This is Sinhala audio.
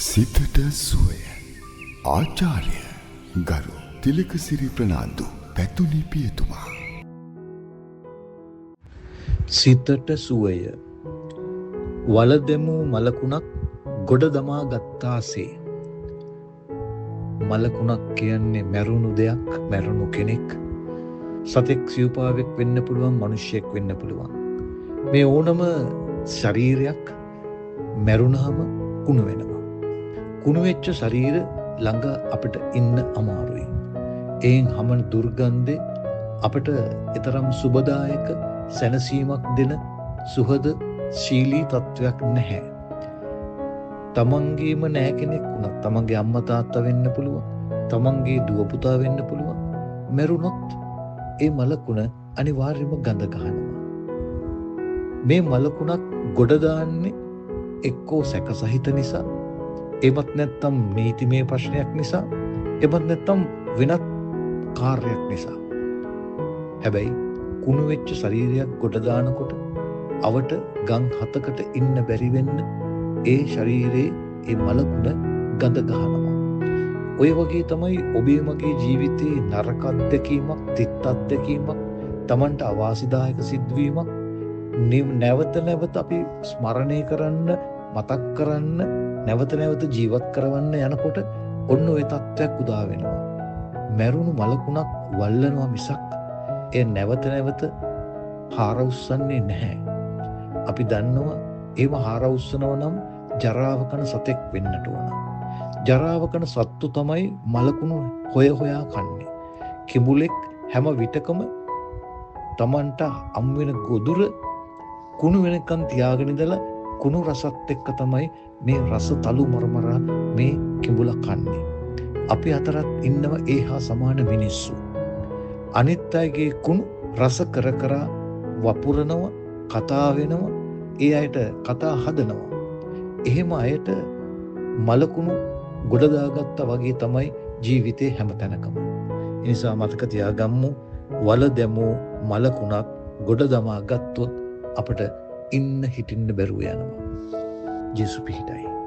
සිතට සුවය ආචාර්ය ගරු තිලකසිරි ප්‍රනාන්දු පැතුනි පියතුමා. සිතට සුවය වලදෙමු මලකුණක් ගොඩ දමා ගත්තාසේ. මලකුණක් කියන්නේ මැරුණු දෙයක්, මැරුණු කෙනෙක්. සතෙක් සිව්පාවෙක් වෙන්න පුළුවන්, මිනිහෙක් වෙන්න පුළුවන්. මේ ඕනම ශරීරයක් මැරුණාම කුණු වෙනවා. කුණු වෙච්ච ශරීර ළඟ අපිට ඉන්න අමාරුයි. එයින් හමන දුර්ගන්ධය අපිට ඊතරම් සුබදායක සැනසීමක් දෙන සුහද ශීලී තත්වයක් නැහැ. තමන්ගේම නෑ කෙනෙක් වුණත්, තමන්ගේ අම්මා තාත්තා වෙන්න පුළුවන්, තමන්ගේ දුව පුතා වෙන්න පුළුවන්. මැරුණොත් ඒ මලකුණ අනිවාර්යයෙන්ම ගඳ ගන්නවා. මේ මලකුණක් ගොඩ දාන්නේ එක්කෝ සැක සහිත නිසා, එමත් නැත්නම් නීතිමය ප්‍රශ්නයක් නිසා, එමත් නැත්නම් වෙනත් කාර්යයක් නිසා. හැබැයි කුණු වෙච්ච ශරීරයක් ගොඩ දානකොට අවට ගම් 7කට ඉන්න බැරි වෙන්න ඒ ශරීරයේ ඒ මලකුණ ගඳ ගහනවා. ඔය වගේ තමයි ඔබේ මගේ ජීවිතේ නරක අත්දැකීමක්, තිත් අත්දැකීමක්, Tamanට අවාසිදායක සිද්ධවීමක් නැවත නැවත අපි ස්මරණය කරන්න, මතක් කරන්න, නැවත නැවත ජීවත් කරවන්න යනකොට ඔන්න ඔය තත්ත්වයක් උදා වෙනවා. මැරුණු මලකුණක් වල්ලනවා මිසක් ඒ නැවත නැවත හාර උස්සන්නේ නැහැ. අපි දන්නවා ඒව හාර උස්සනවා නම් ජරාව කන සතෙක් වෙන්නට ඕන. ජරාව කන සත්තු තමයි මලකුණු හොය හොයා කන්නේ. කිඹුලෙක් හැම විටකම Tamanට අම් වෙන ගොදුර කුණු වෙනකන් තියාගෙන ඉඳලා කුණු රසත් එක්ක තමයි මේ රස තලු මරමරා මේ කිඹුලා කන්නේ. අපි අතරත් ඉන්නව ඒ හා සමාන මිනිස්සු. අනිත් අයගේ කුණු රස කර කර වපුරනවා, කතා වෙනවා, ඒ අයට කතා හදනවා. එහෙම අයට මලකුණු ගොඩ දාගත්තා වගේ තමයි ජීවිතේ හැම තැනකම. ඒ නිසා මතක තියාගමු, වල දැමූ මලකුණක් ගොඩ දමා ගත්තොත් අපට ඉන්න හිටින්න බැරුව යනවා. ජේසු පිහිටයි.